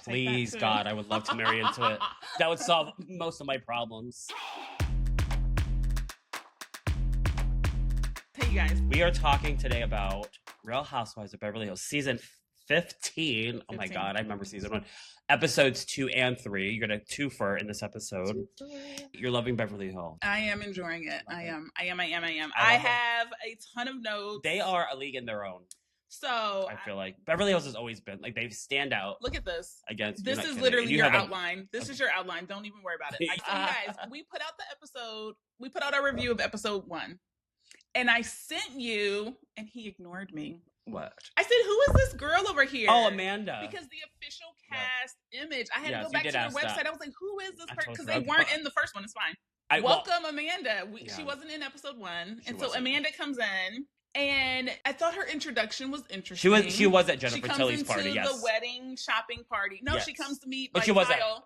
Please, that too. God, I would love to marry into it. That would solve most of my problems. Hey, you guys. We are talking today about Real Housewives of Beverly Hills, season 15. Oh my God, I remember season 1. Episodes 2 and 3. You're going to twofer in this episode. You're loving Beverly Hills. I am enjoying it. I am. I I have a ton of notes. They are a league in their own. So I feel like Beverly Hills has always been like they stand out. Look at this. Against this is literally your outline. This is your outline. Don't even worry about it. So you guys, we put out the episode. We put out our review of episode 1, and I sent you, and he ignored me. What? I said, "Who is this girl over here?" Oh, Amanda. Because the official cast image. I had to go back to their website. That. I was like, "Who is this person?" Because they weren't in the first one. It's fine. Welcome, Amanda. She wasn't in episode 1, and so Amanda comes in. And I thought her introduction was interesting. She was at Jennifer Tilly's party, yes. The wedding shopping party. No, she comes to meet she was Kyle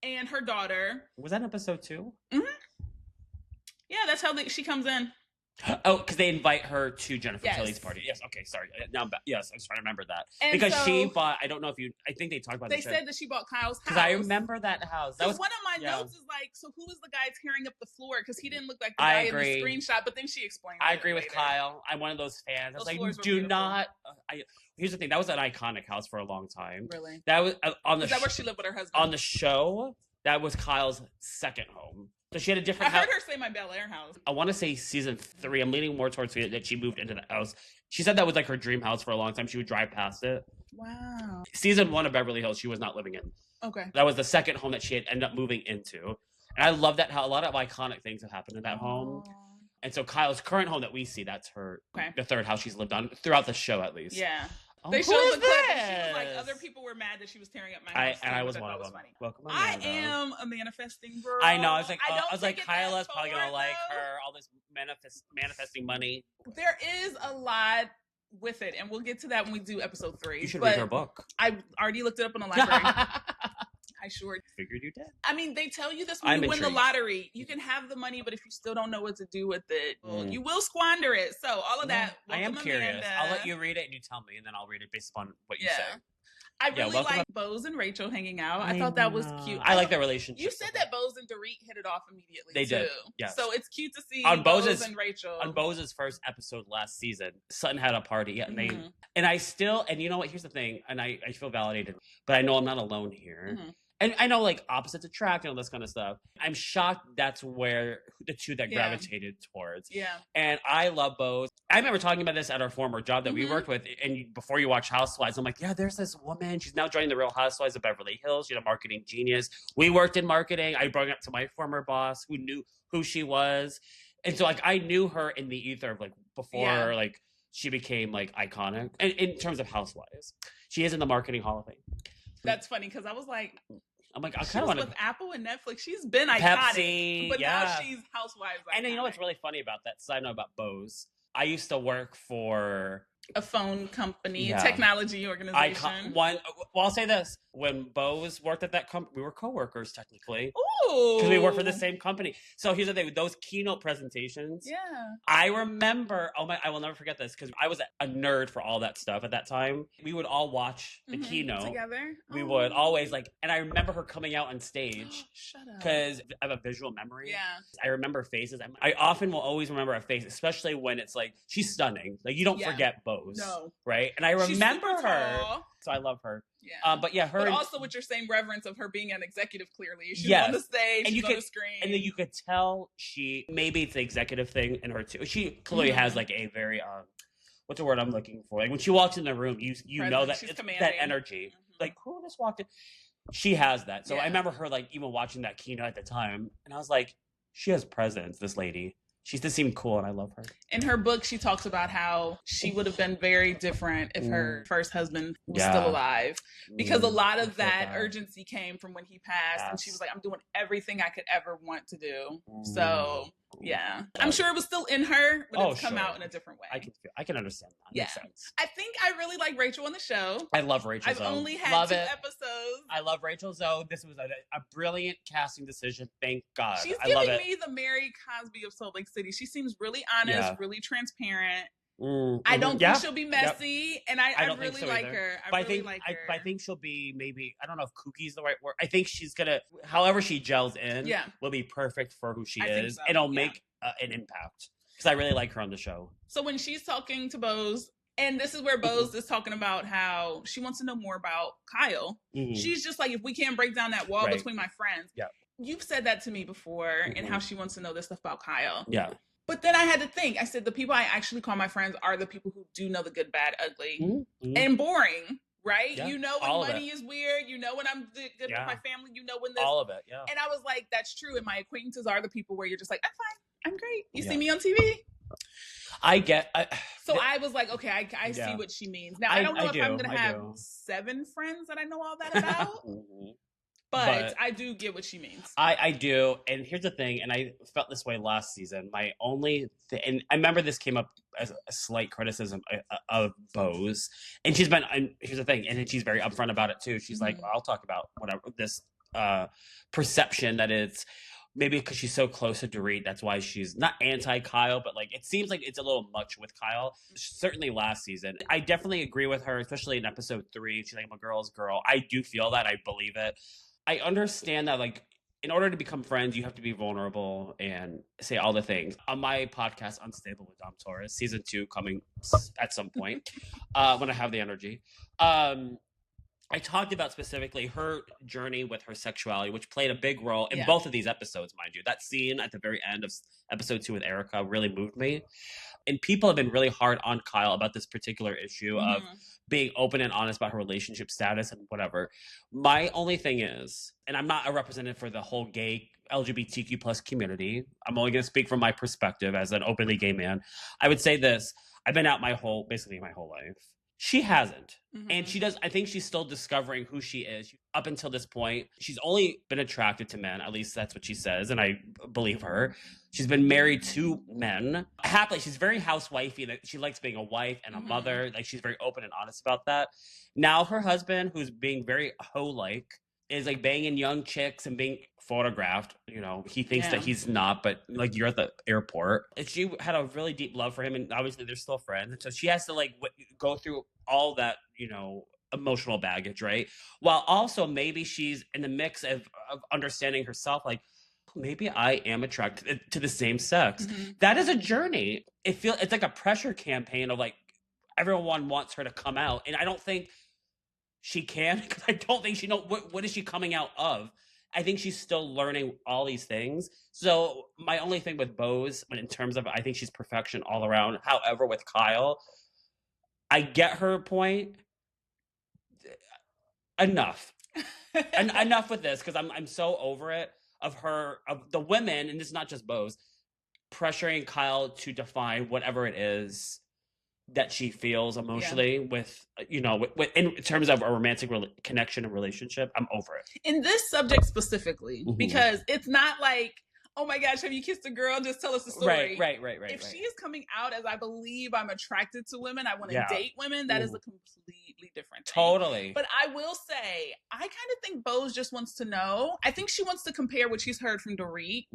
and her daughter. Was that episode 2? Mm-hmm. Yeah, that's how she comes in. Oh, because they invite her to Jennifer Tilly's party. Yes, okay, sorry. Now I'm back. Yes, I was trying to remember that. And because she bought, I don't know if I think they talked about this. They said that she bought Kyle's house. Because I remember that house. That was one of my notes is like, so who was the guy tearing up the floor? Because he didn't look like the guy in the screenshot, but then she explained I agree with Kyle. I'm one of those fans. I was like, do not. Here's the thing. That was an iconic house for a long time. Really? That was on the Is that where she lived with her husband? On the show, that was Kyle's second home. So she had a different house. I heard her say my Bel Air house. I want to say season 3. I'm leaning more towards that she moved into the house. She said that was like her dream house for a long time. She would drive past it. Wow. Season 1 of Beverly Hills, she was not living in. Okay. That was the second home that she had ended up moving into. And I love that how a lot of iconic things have happened in that home. And so Kyle's current home that we see, that's her, the third house she's lived on throughout the show at least. Yeah. They showed the clip and she was like, other people were mad that she was tearing up my house. And I was one of them. Funny. Welcome, I am a manifesting girl. I know. I was like, Kyla's probably going to like her. All this manifesting money. There is a lot with it. And we'll get to that when we do episode 3. You should read her book. I already looked it up in the library. I sure figured you did. I mean, they tell you this when you win the lottery. You can have the money, but if you still don't know what to do with it, you will squander it. So all of that. I am curious. I'll let you read it and you tell me, and then I'll read it based upon what you say. I really like Boz and Rachel hanging out. I thought that was cute. I like their relationship. You said that Boz and Dorit hit it off immediately. They did. Yes. So it's cute to see Boz and Rachel. On Boz's first episode last season, Sutton had a party, and and you know what? Here's the thing, and I feel validated, but I know I'm not alone here. Mm-hmm. And I know like opposites attract and all this kind of stuff. I'm shocked that's where the two that gravitated towards. Yeah. And I love Boz. I remember talking about this at our former job that we worked with. And before you watch Housewives, I'm like, yeah, there's this woman. She's now joining the Real Housewives of Beverly Hills. She's a marketing genius. We worked in marketing. I brought it up to my former boss who knew who she was. And so like I knew her in the ether of like before like she became like iconic. And in terms of Housewives, she is in the Marketing Hall of Fame. That's funny because I was like, I kind of want with Apple and Netflix. She's been iconic, Pepsi, but now she's Housewives. And you know what's really funny about that? Side note about Boz. I used to work for a phone company, a technology organization. I'll say this: when Boz worked at that company, we were coworkers technically. Ooh, because we worked for the same company. So here's the thing: those keynote presentations. Yeah, I remember. I will never forget this because I was a nerd for all that stuff at that time. We would all watch the keynote together. We would always and I remember her coming out on stage. Shut up. Because I have a visual memory. Yeah, I remember faces. I often will always remember a face, especially when it's like she's stunning. Like you don't forget Boz. No. Right? And I remember her. So I love her. Yeah. But yeah, her. But also with your same reverence of her being an executive, clearly. She's on the stage, she's on the screen. And then you could tell maybe it's the executive thing in her too. She clearly has like a very, what's the word I'm looking for? Like when she walks in the room, you know that it's that energy. Like who just walked in? She has that. So I remember her like even watching that keynote at the time. And I was like, she has presence, this lady. She just seemed cool, and I love her. In her book, she talks about how she would have been very different if her first husband was still alive. Because a lot of that urgency came from when he passed, and she was like, I'm doing everything I could ever want to do. So, yeah. I'm sure it was still in her, but it's come out in a different way. I can understand that. Yeah. Makes sense. I think I really like Rachel on the show. I love Rachel I've only had 2 episodes. I love Rachel Zoe. This was a brilliant casting decision. Thank God. She's giving me the Mary Cosby of Salt Lake City. She seems really honest, really transparent. I don't think she'll be messy, and I don't really think so like either. her. I think she'll be maybe, I don't know if kooky is the right word. I think she's gonna, however she gels in, will be perfect for who she is, and it'll make an impact. Because I really like her on the show. So when she's talking to Boz, and this is where Boz is talking about how she wants to know more about Kyle. She's just like, if we can't break down that wall between my friends. You've said that to me before, and how she wants to know this stuff about Kyle. But then I had to think. I said, the people I actually call my friends are the people who do know the good, bad, ugly, and boring, right? You know when money is weird. You know when I'm good with my family. You know when this. All of it, And I was like, that's true. And my acquaintances are the people where you're just like, I'm fine. I'm great. You see me on TV? So I was like, okay, I see what she means. Now, I don't know if I'm going to have 7 friends that I know all that about. But I do get what she means. I do. And here's the thing, and I felt this way last season. My only and I remember this came up as a slight criticism of Boz. And she's been, and here's the thing, and she's very upfront about it too. She's like, I'll talk about whatever, this perception that it's, maybe because she's so close to Dorit, that's why she's not anti-Kyle, but like it seems like it's a little much with Kyle. Certainly last season. I definitely agree with her, especially in episode 3. She's like, I'm a girl's girl. I do feel that. I believe it. I understand that, like, in order to become friends, you have to be vulnerable and say all the things. On my podcast, Unstable with Dom Torres, season 2 coming at some point, when I have the energy. I talked about specifically her journey with her sexuality, which played a big role in both of these episodes, mind you. That scene at the very end of episode 2 with Erika really moved me. And people have been really hard on Kyle about this particular issue of being open and honest about her relationship status and whatever. My only thing is, and I'm not a representative for the whole gay LGBTQ plus community. I'm only going to speak from my perspective as an openly gay man. I would say this. I've been out basically my whole life. She hasn't. And she does. I think she's still discovering who she is. Up until this point, she's only been attracted to men. At least that's what she says. And I believe her. She's been married to men. Happily, she's very housewifey. That she likes being a wife and a mother. Like, she's very open and honest about that. Now her husband, who's being very hoe-like, is like banging young chicks and being photographed. You know, he thinks that he's not, but like, you're at the airport. And she had a really deep love for him, and obviously they're still friends. And so she has to like go through all that, you know, emotional baggage, right? While also maybe she's in the mix of understanding herself, like, maybe I am attracted to the same sex. That is a journey. It's like a pressure campaign of like, everyone wants her to come out, and I don't think she can, because I don't think she knows what is she coming out of. I think she's still learning all these things. So my only thing with Boz, in terms of, I think she's perfection all around. However, with Kyle, I get her point. Enough. Enough with this, because I'm so over it, of the women, and it's not just Boz, pressuring Kyle to define whatever it is that she feels emotionally with, you know, with in terms of a romantic connection and relationship. I'm over it. In this subject specifically, because it's not like, oh my gosh, have you kissed a girl? Just tell us the story. Right. If she is coming out as, I believe I'm attracted to women, I want to date women, that is a completely different thing. Totally. But I will say, I kind of think Boz just wants to know. I think she wants to compare what she's heard from Dorit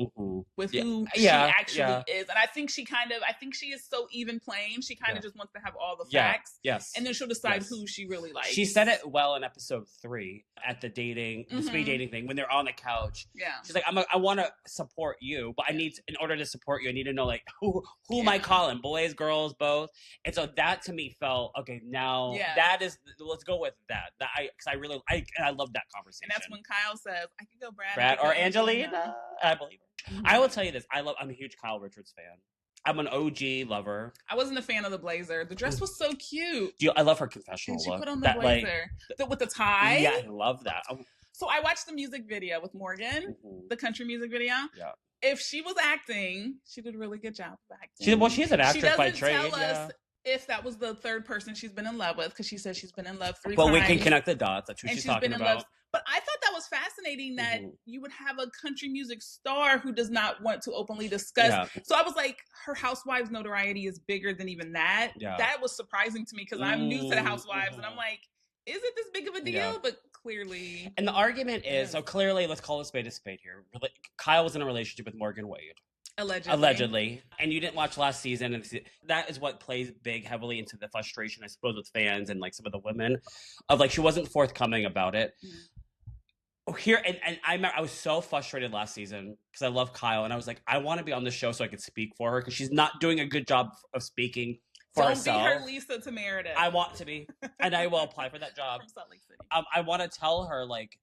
with who she actually is. And I think she is so even playing. She kind of just wants to have all the facts. Yes. And then she'll decide who she really likes. She said it well in episode 3 at the speed dating thing, when they're on the couch. Yeah. She's like, I want to support you, but in order to support you, I need to know, like, who am I calling? Boys, girls, both. And so that to me felt, okay, now that is, let's go with that. Because I love that conversation. And that's when Kyle says, I could go Brad or Angelina. I believe it. I will tell you this. I'm a huge Kyle Richards fan. I'm an OG lover. I wasn't a fan of the blazer. The dress was so cute. I love her confessional look. She put on the blazer. With the tie. Yeah, I love that. So I watched the music video with Morgan, the country music video. Yeah. If she was acting, she did a really good job of acting. She's an actress by trade. She doesn't tell us if that was the third person she's been in love with, because she says she's been in love 3 times. Well, we can connect the dots. That's who she's talking about. But I thought that was fascinating that you would have a country music star who does not want to openly discuss. Yeah. So I was like, her Housewives notoriety is bigger than even that. Yeah. That was surprising to me, because I'm new to the Housewives, and I'm like, is it this big of a deal? Yeah. But clearly. And the argument is, so clearly, let's call a spade here. Kyle was in a relationship with Morgan Wade. Allegedly. And you didn't watch last season. And that is what plays heavily into the frustration, I suppose, with fans and like some of the women of like, she wasn't forthcoming about it. Here, and I remember I was so frustrated last season because I love Kyle. And I was like, I want to be on the show so I could speak for her because she's not doing a good job of speaking for herself. Don't be her Lisa to Meredith. I want to be. And I will apply for that job. From Salt Lake City. I want to tell her like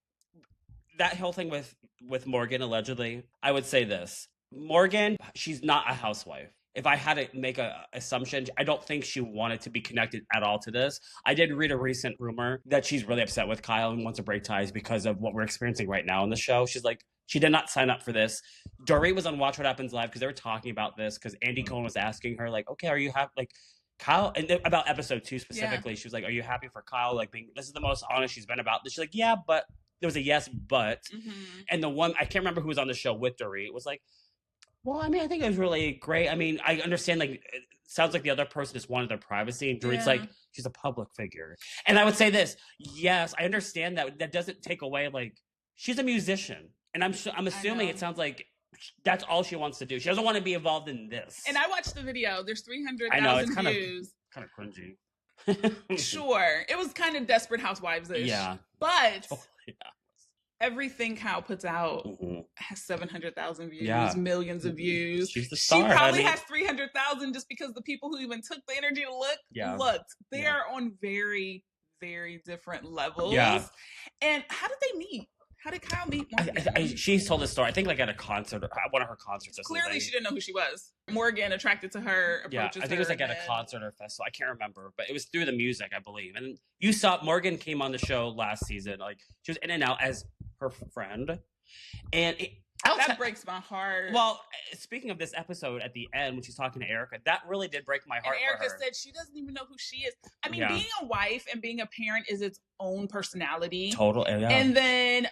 that whole thing with Morgan, allegedly. I would say this. Morgan, she's not a housewife. If I had to make an assumption, I don't think she wanted to be connected at all to this. I did read a recent rumor that she's really upset with Kyle and wants to break ties because of what we're experiencing right now in the show. She's like, she did not sign up for this. Dorit was on Watch What Happens Live because they were talking about this because Andy Cohen was asking her, like, okay, are you happy? Like, Kyle, and about episode 2 specifically, she was like, are you happy for Kyle? Like, this is the most honest she's been about this. She's like, yeah, but there was a yes, but. And the one, I can't remember who was on the show with Dorit, was like, well, I mean, I think it was really great. I mean, I understand, like, it sounds like the other person just wanted their privacy. And Dorit's like, she's a public figure. And I would say this. Yes, I understand that. That doesn't take away, like, she's a musician. And I'm assuming it sounds like that's all she wants to do. She doesn't want to be involved in this. And I watched the video. There's 300,000 views. Kind of cringy. Sure. It was kind of Desperate Housewives-ish. Yeah. But... everything Kyle puts out has 700,000 views, millions of views. She's the star. She probably has 300,000 just because the people who even took the energy to looked. They are on very, very different levels. Yeah. And how did they meet? How did Kyle meet Morgan? She's told the story. I think like at a concert, or one of her concerts. Or Clearly, something. She didn't know who she was. Morgan, attracted to her, approaches I think it was like at a concert or festival. I can't remember, but it was through the music, I believe. And you saw Morgan came on the show last season. Like she was in and out as her friend, and that breaks my heart. Well, speaking of this episode at the end when she's talking to Erika, that really did break my heart. And Erika said she doesn't even know who she is. I mean, being a wife and being a parent is its own personality. Total. Yeah. And then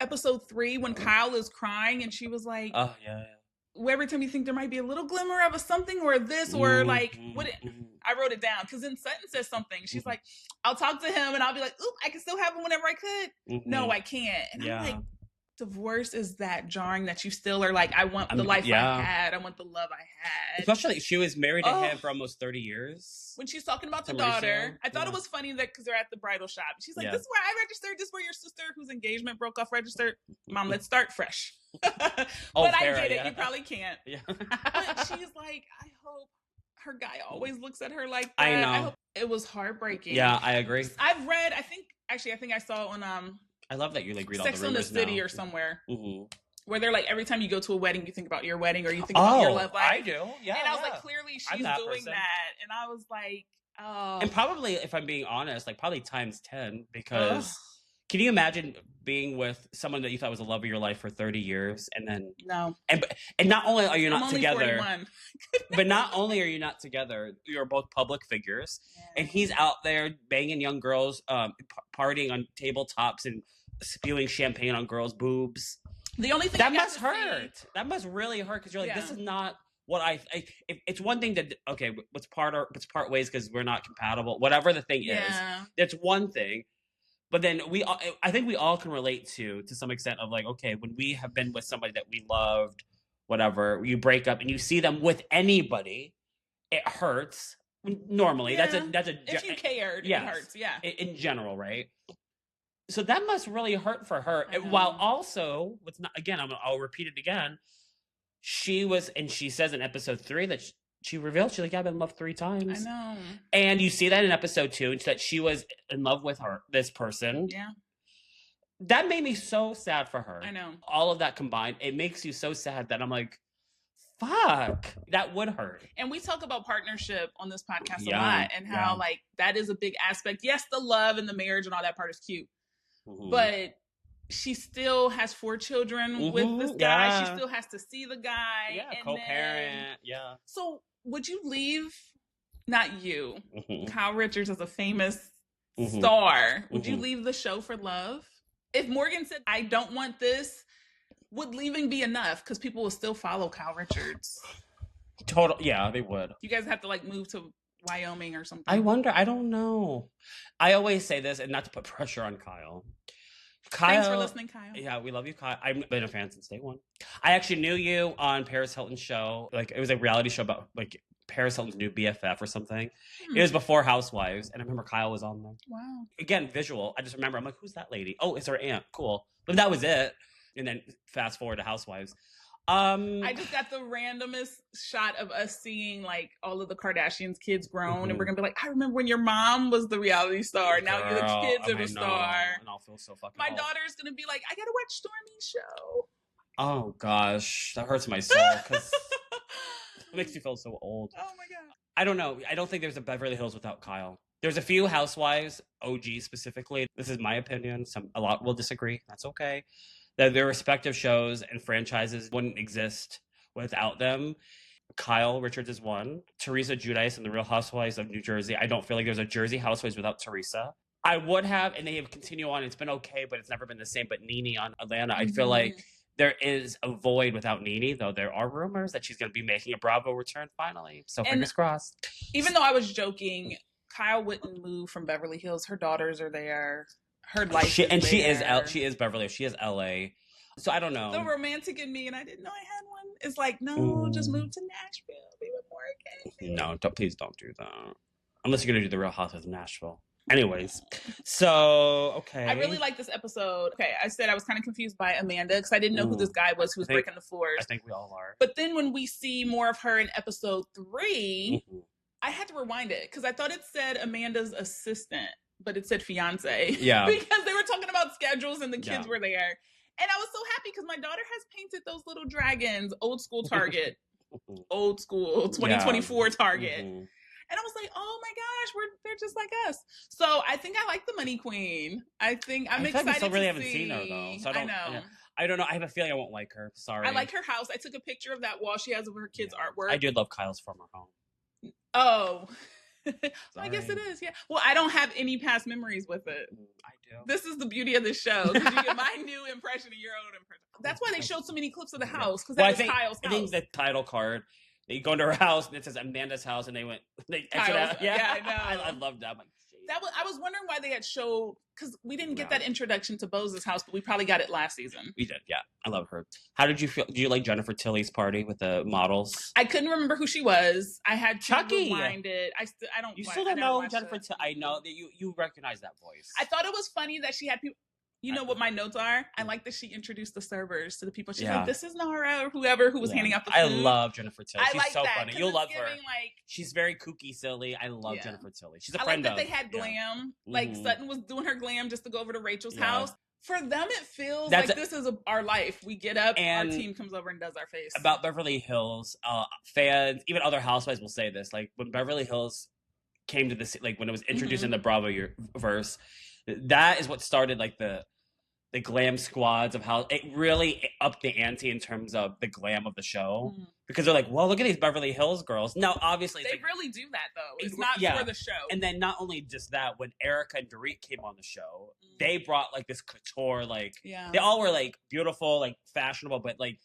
episode 3 when Kyle is crying and she was like, "Oh yeah." Every time you think there might be a little glimmer of a something or this or like what I wrote it down because then Sutton says something. She's like, I'll talk to him and I'll be like, oop, I can still have him whenever I could. No, I can't. And I'm like, divorce is that jarring that you still are like, I want the life I had. I want the love I had. Especially she was married to him for almost 30 years. When she's talking about the daughter, I thought it was funny that because they're at the bridal shop. She's like, this is where I registered. This is where your sister whose engagement broke off registered. Mom, let's start fresh. But I get it. You probably can't. Yeah. But she's like, I hope her guy always looks at her like that. I know. I hope it was heartbreaking. Yeah, I agree. I've read, I think I saw it on I love that you like read Sex all the rumors in the City now. or somewhere. Where they're like, every time you go to a wedding, you think about your wedding or you think about your love life. I do. Yeah. And I was like, clearly she's doing that. And I was like, oh. And probably, if I'm being honest, like probably times 10 because can you imagine being with someone that you thought was the love of your life for 30 years and then no. And not only are you not together, 41. but not only are you not together, you're both public figures, and he's out there banging young girls, partying on tabletops and spewing champagne on girls' boobs. The only thing that must hurt. That must really hurt because you're like, this is not what it's one thing that let's part ways because we're not compatible. Whatever the thing is, that's one thing. But then I think we all can relate to some extent of like, okay, when we have been with somebody that we loved, whatever, you break up and you see them with anybody, it hurts. Normally, that's a if you cared, it hurts. Yeah, in general, right? So that must really hurt for her. While also, I'll repeat it again. She says in episode 3 that she revealed she's like, I've been in love 3 times. I know. And you see that in episode 2, and that she was in love with this person. Yeah. That made me so sad for her. I know. All of that combined, it makes you so sad that I'm like, fuck, that would hurt. And we talk about partnership on this podcast a lot and how like that is a big aspect. Yes, the love and the marriage and all that part is cute. But she still has 4 children with this guy. She still has to see the guy. Yeah, and co-parent. So would you leave, not you, Kyle Richards as a famous star, would you leave the show for love? If Morgan said, I don't want this, would leaving be enough? Because people will still follow Kyle Richards. Yeah, they would. You guys have to like move to Wyoming or something. I wonder. I don't know. I always say this, and not to put pressure on Kyle. Kyle, thanks for listening, Kyle. Yeah, we love you, Kyle. I've been a fan since day one. I actually knew you on Paris Hilton's show. Like, it was a reality show about, like, Paris Hilton's new BFF or something. It was before Housewives, and I remember Kyle was on there. Wow. Again, visual. I just remember, I'm like, who's that lady? Oh, it's her aunt. Cool. But that was it. And then fast forward to Housewives. I just got the randomest shot of us seeing like all of the Kardashians' kids grown, and we're gonna be like, I remember when your mom was the reality star. Now you're the kids are the star. And I'll feel so fucking My old. daughter's gonna be like, I gotta watch Stormy's show. Oh gosh, that hurts my soul because it makes me feel so old. Oh my god. I don't know. I don't think there's a Beverly Hills without Kyle. There's a few Housewives, OG specifically. This is my opinion. A lot will disagree. That's okay. That their respective shows and franchises wouldn't exist without them. Kyle Richards is one. Teresa Giudice and the Real Housewives of New Jersey. I don't feel like there's a Jersey Housewives without Teresa. I would have, and they have continued on. It's been okay, but it's never been the same. But Nene on Atlanta, I feel like there is a void without Nene, though there are rumors that she's going to be making a Bravo return finally. So fingers crossed. Even though I was joking, Kyle wouldn't move from Beverly Hills. Her daughters are there. Her life she is Beverly. She is LA. So I don't know. The romantic in me, and I didn't know I had one. It's like, no, just move to Nashville. Be with Morgan. No, please don't do that. Unless you're gonna do the Real Housewives of Nashville. Anyways, so okay. I really like this episode. Okay, I said I was kind of confused by Amanda because I didn't know who this guy was who was breaking the floors. I think we all are. But then when we see more of her in episode 3, I had to rewind it because I thought it said Amanda's assistant, but it said fiance. Yeah. Because they were talking about schedules and the kids were there. And I was so happy because my daughter has painted those little dragons, old school Target, old school 2024 Target. And I was like, oh my gosh, they're just like us. So I think I like the Money Queen. I'm excited. I still really haven't seen her though. So I don't know. I have a feeling I won't like her. Sorry. I like her house. I took a picture of that wall she has of her kids' artwork. I do love Kyle's former home. Oh. Well, I guess it is, yeah. Well, I don't have any past memories with it. I do. This is the beauty of this show. You get my new impression and your own impression. That's why they showed so many clips of the house, because that was Kyle's house. I think the title card, they go into her house and it says Amanda's house, and they exit out. Yeah, I know. I loved that. I'm like, I was wondering why they had showed, because we didn't get that introduction to Boza's house, but we probably got it last season. We did, yeah. I love her. How did you feel? Do you like Jennifer Tilly's party with the models? I couldn't remember who she was. I had to rewind it. I don't. You still don't know Jennifer Tilly. I know that you recognize that voice. I thought it was funny that she had people. You know what my notes are? I like that she introduced the servers to the people. She's like, this is Nara or whoever who was handing out the food. I love Jennifer Tilly. She's like so that, funny. You'll love her. Like, she's very kooky, silly. I love Jennifer Tilly. She's a I friend like that they had glam. Like Sutton was doing her glam just to go over to Rachel's house. For them, it feels like this is our life. We get up, and our team comes over and does our face. About Beverly Hills, fans, even other housewives will say this. Like, when Beverly Hills came to this, like when it was introduced in the Bravo verse, that is what started like the glam squads of how it really upped the ante in terms of the glam of the show, because they're like, well, look at these Beverly Hills girls. Now, obviously, they really do that though. It's not for the show. And then not only just that, when Erika and Dorit came on the show, they brought like this couture, like they all were like beautiful, like fashionable, but like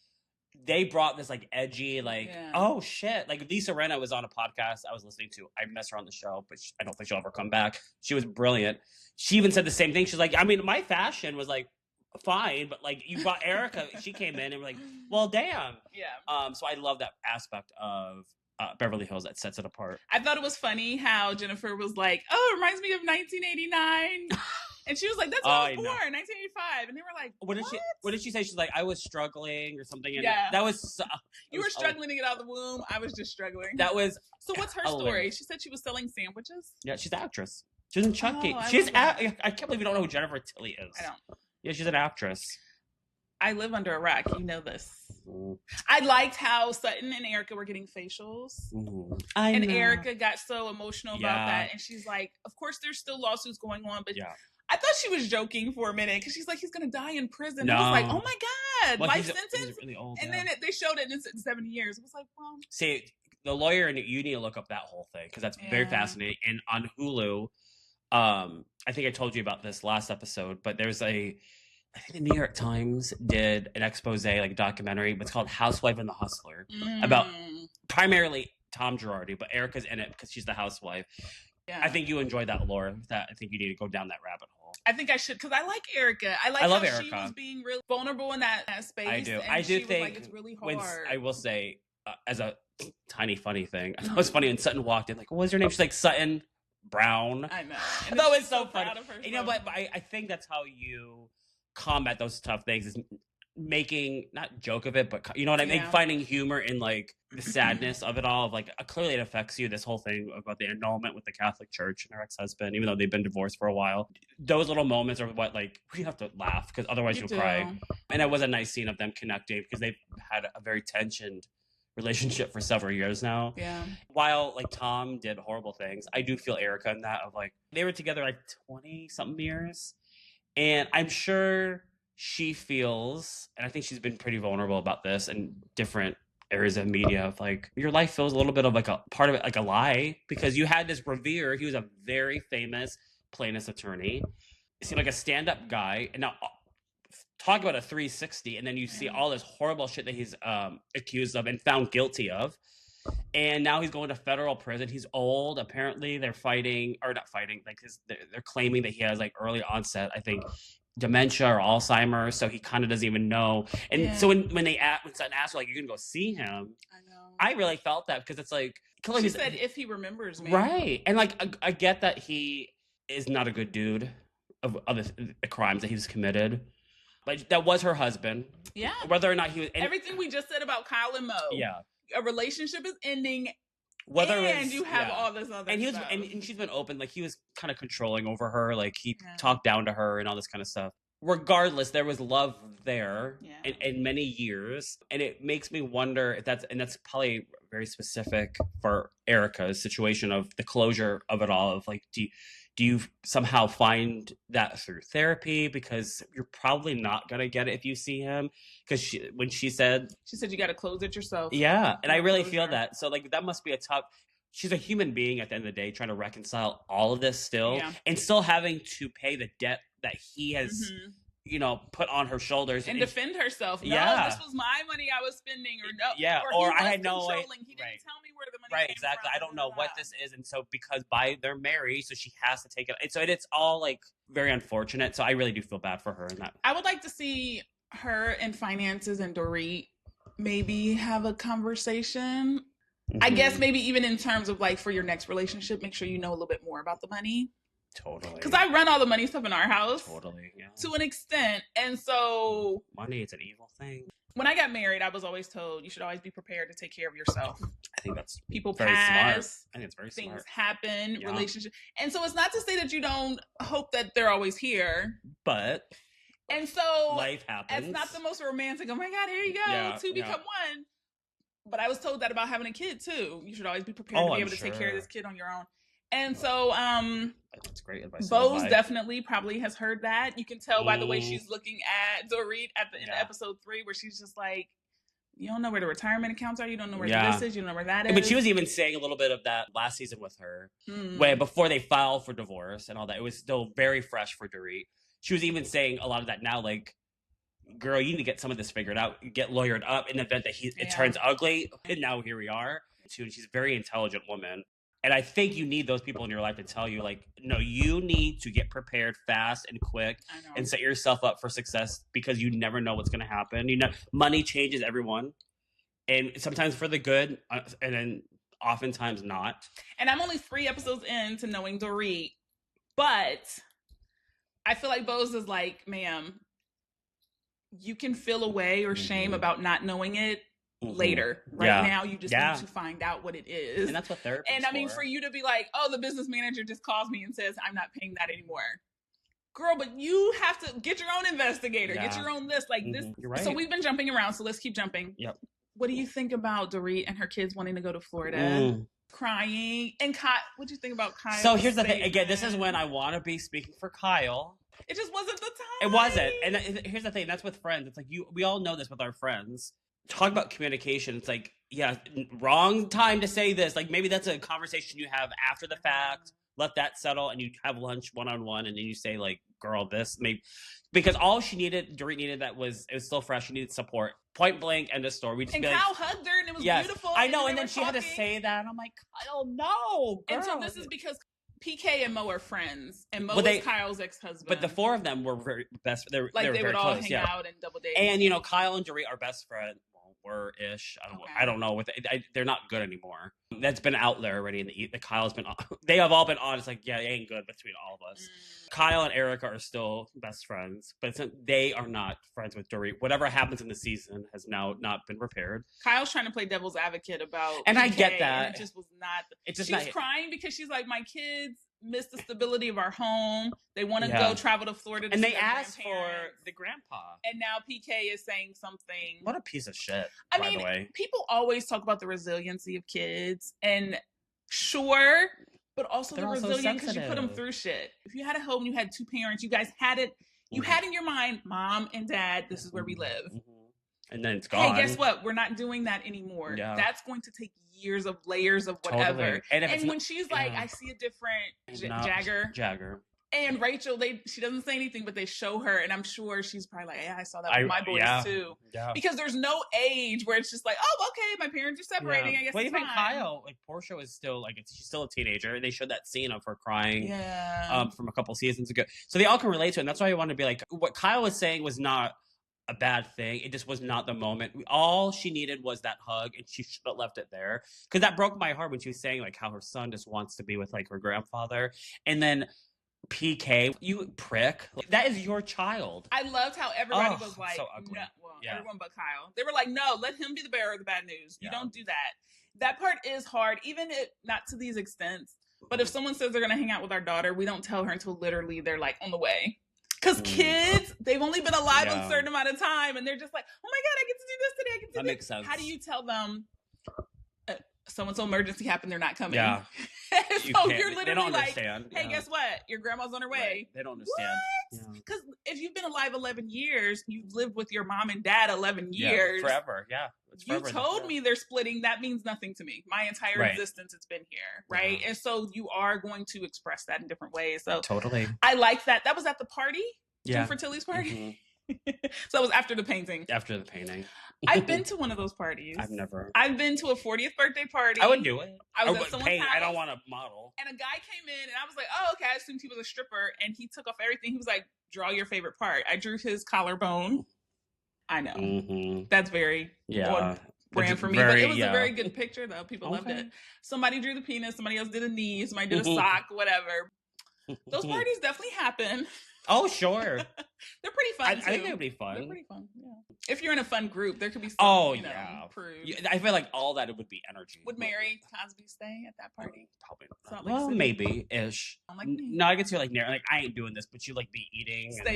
they brought this like edgy, like oh shit, like Lisa Rinna was on a podcast I was listening to. I missed her on the show, but I don't think she'll ever come back. She was brilliant. She even said the same thing. She's like, I mean, my fashion was like fine, but like you brought Erika, she came in and we're like, well, damn. Yeah. So I love that aspect of Beverly Hills that sets it apart. I thought it was funny how Jennifer was like, oh, it reminds me of 1989. And she was like, that's when I was born, 1985. And they were like, what did she say? She's like, I was struggling or something. And yeah. That was... you were struggling to get out of the womb. I was just struggling. That was... So what's her story? She said she was selling sandwiches? Yeah, she's an actress. She was in Chucky. I can't believe you don't know who Jennifer Tilly is. I don't. Yeah, she's an actress. I live under a rock. You know this. I liked how Sutton and Erika were getting facials. And Erika got so emotional about that. And she's like, of course, there's still lawsuits going on, but I thought she was joking for a minute because she's like, he's going to die in prison. I was like, oh my God, life sentence? He's really old, and then they showed it in 70 years. It was like, well. See, the lawyer, and you need to look up that whole thing because that's very fascinating. And on Hulu, I think I told you about this last episode, but there's I think the New York Times did an expose, like a documentary, but it's called Housewife and the Hustler, about primarily Tom Girardi, but Erika's in it because she's the housewife. Yeah. I think you enjoyed that lore. That I think you need to go down that rabbit hole. I think I should, because I like Erika. I love how Erika. She was being really vulnerable in that space. I do. And I do she think was like, it's really hard. I will say, as a tiny funny thing, I thought it was funny when Sutton walked in, like, what was your name? She's like, Sutton Brown. I know. And though it's so funny. You know, but I think that's how you combat those tough things, is making, not joke of it, but you know what I mean? Finding humor in like the sadness of it all. Of like, clearly it affects you, this whole thing about the annulment with the Catholic Church and her ex-husband, even though they've been divorced for a while. Those little moments are what, like, we have to laugh because otherwise you'll cry. And it was a nice scene of them connecting because they've had a very tensioned relationship for several years now. Yeah. While like Tom did horrible things, I do feel Erika in that, of like, they were together like 20 something years. And I'm sure she feels, and I think she's been pretty vulnerable about this in different areas of media, of like, your life feels a little bit of like a part of it, like a lie, because you had this Revere. He was a very famous plaintiff's attorney. He seemed like a stand-up guy. And now talk about a 360, and then you see all this horrible shit that he's accused of and found guilty of. And now he's going to federal prison. He's old. Apparently they're fighting, or not fighting, like they're claiming that he has like early onset, I think, dementia or Alzheimer's. So he kind of doesn't even know. And so when Sutton asked, like, you're going to go see him, I really felt that, because it's like, she said, if he remembers me. Right. And like, I get that he is not a good dude of the crimes that he's committed. But that was her husband. Yeah. Whether or not he was... Everything we just said about Kyla and Mo. Yeah. A relationship is ending, whether and you have all this other and he was, stuff. And she's been open. Like, he was kind of controlling over her. Like, he talked down to her and all this kind of stuff. Regardless, there was love there in many years. And it makes me wonder if that's probably very specific for Erika's situation, of the closure of it all. Of like, do you somehow find that through therapy? Because you're probably not going to get it if you see him. Because when she said you got to close it yourself. Yeah. And I really feel that. So like, that must be a tough, she's a human being at the end of the day, trying to reconcile all of this still, and still having to pay the debt that he has, you know, put on her shoulders. And defend herself. No, this was my money I was spending, or no. Yeah. Or I had no idea. He didn't tell me where the money came exactly. from. I don't know what this is. And so because they're married, so she has to take it. And so it's all like very unfortunate. So I really do feel bad for her in that. I would like to see her and finances and Dorit maybe have a conversation. I guess maybe even in terms of like, for your next relationship, make sure you know a little bit more about the money. Totally. Because I run all the money stuff in our house. Totally, yeah. To an extent. And so... money is an evil thing. When I got married, I was always told you should always be prepared to take care of yourself. I think that's people very pass. Smart. I think it's very things smart. Happen, relationship. And so it's not to say that you don't hope that they're always here. But... and so... life happens. It's not the most romantic, oh my God, here you go. Two become one. But I was told that about having a kid too. You should always be prepared to be able to take care of this kid on your own. And so, that's great advice. Boz definitely probably has heard that. You can tell by the way she's looking at Dorit at the end of episode 3, where she's just like, you don't know where the retirement accounts are. You don't know where this is. You don't know where that is. But she was even saying a little bit of that last season with her, way before they filed for divorce and all that. It was still very fresh for Dorit. She was even saying a lot of that now, like, girl, you need to get some of this figured out. Get lawyered up in the event that it turns ugly. And now here we are. And she's a very intelligent woman. And I think you need those people in your life to tell you, like, no, you need to get prepared fast and quick and set yourself up for success, because you never know what's going to happen. You know, money changes everyone, and sometimes for the good, and then oftentimes not. And I'm only 3 episodes into knowing Dorit, but I feel like Boz is like, ma'am, you can feel a way or shame about not knowing it later. Now you just need to find out what it is. And that's what therapy is. And I mean, for you to be like, oh, the business manager just calls me and says I'm not paying that anymore. Girl, but you have to get your own investigator, get your own list, like this. You're right. So we've been jumping around, so let's keep jumping. Yep. What do you think about Dorit and her kids wanting to go to Florida? Crying. And what do you think about Kyle? So here's the thing. Again, this is when I want to be speaking for Kyle. It just wasn't the time. It wasn't. And here's the thing. That's with friends. It's like we all know this with our friends. Talk about communication. It's like, wrong time to say this. Like, maybe that's a conversation you have after the fact. Let that settle, and you have lunch one-on-one, and then you say, like, girl, this maybe, because all Dorit needed, it was still fresh. She needed support. Point blank, end of story. And Kyle hugged her, and it was beautiful. I know, and then she had to say that, and I'm like, Kyle, no, girl. And so this is because PK and Mo are friends, and Mo is Kyle's ex-husband. But the four of them were very best. They were they very would all close, hang out and double date. And Kyle and Dorit are best friends. Were-ish. I don't know. They're not good anymore. That's been out there already. The Kyle's been. They have all been on. It's like, yeah, it ain't good between all of us. Kyle and Erika are still best friends, but they are not friends with Dorit. Whatever happens in the season has now not been repaired. Kyle's trying to play devil's advocate about, and PK, I get that. And it just was not. She's crying because she's like, my kids miss the stability of our home. They want to go travel to Florida, and they asked for the grandpa. And now PK is saying something. What a piece of shit! By the way, people always talk about the resiliency of kids, and sure, but also they're resilient because you put them through shit. If you had a home, you had two parents, you guys had it. You had in your mind, mom and dad, this is where we live. And then it's gone. Hey, guess what? We're not doing that anymore. Yeah. That's going to take years of layers of whatever. Totally. And when she's like, I see a different Jagger. And Rachel, she doesn't say anything, but they show her, and I'm sure she's probably like, yeah, I saw that with my boys too. Yeah. Because there's no age where it's just like, oh, okay, my parents are separating. Yeah. I guess. Well, even Kyle, Portia is still she's still a teenager. They showed that scene of her crying from a couple seasons ago. So they all can relate to it. And that's why I want to be like, what Kyle was saying was not a bad thing. It just was not the moment. All she needed was that hug, and she should have left it there. Because that broke my heart when she was saying how her son just wants to be with her grandfather. And then PK, you prick. That is your child. I loved how everybody was like, so ugly. No, everyone but Kyle. They were like, no, let him be the bearer of the bad news. You don't do that. That part is hard, even if not to these extents. But if someone says they're going to hang out with our daughter, we don't tell her until literally they're on the way. Because kids, they've only been alive a certain amount of time, and they're just like, oh my God, I get to do this today. I get to do that. Makes sense. How do you tell them so-and-so emergency happened, they're not coming? Yeah. So you're literally they don't understand. Hey, guess what? Your grandma's on her way. Right. They don't understand. Because if you've been alive 11 years, you've lived with your mom and dad 11 years. Forever. Yeah. You told me they're splitting. That means nothing to me. My entire existence, it's been here. Right. And so you are going to express that in different ways. So totally. I like that. That was at the party. Yeah. For Tilly's party. Mm-hmm. So it was after the painting. After the painting. I've been to one of those parties. I've been to a 40th birthday party. I would do it. I was at someone's house. I don't want to model. And a guy came in, and I was like, oh, okay. I assumed he was a stripper, and he took off everything. He was like, draw your favorite part. I drew his collarbone. I know. Mm-hmm. That's very on brand for me. But it was a very good picture, though. People loved it. Somebody drew the penis. Somebody else did a knee. Somebody did a sock, whatever. Those parties definitely happen. Oh, sure. They're pretty fun, I think they'd be fun. They're pretty fun, yeah. If you're in a fun group, there could be some, prude. I feel like all that it would be energy. Would Mary Cosby stay at that party? Probably not. Well, maybe-ish. No, I could see I ain't doing this, but you be eating and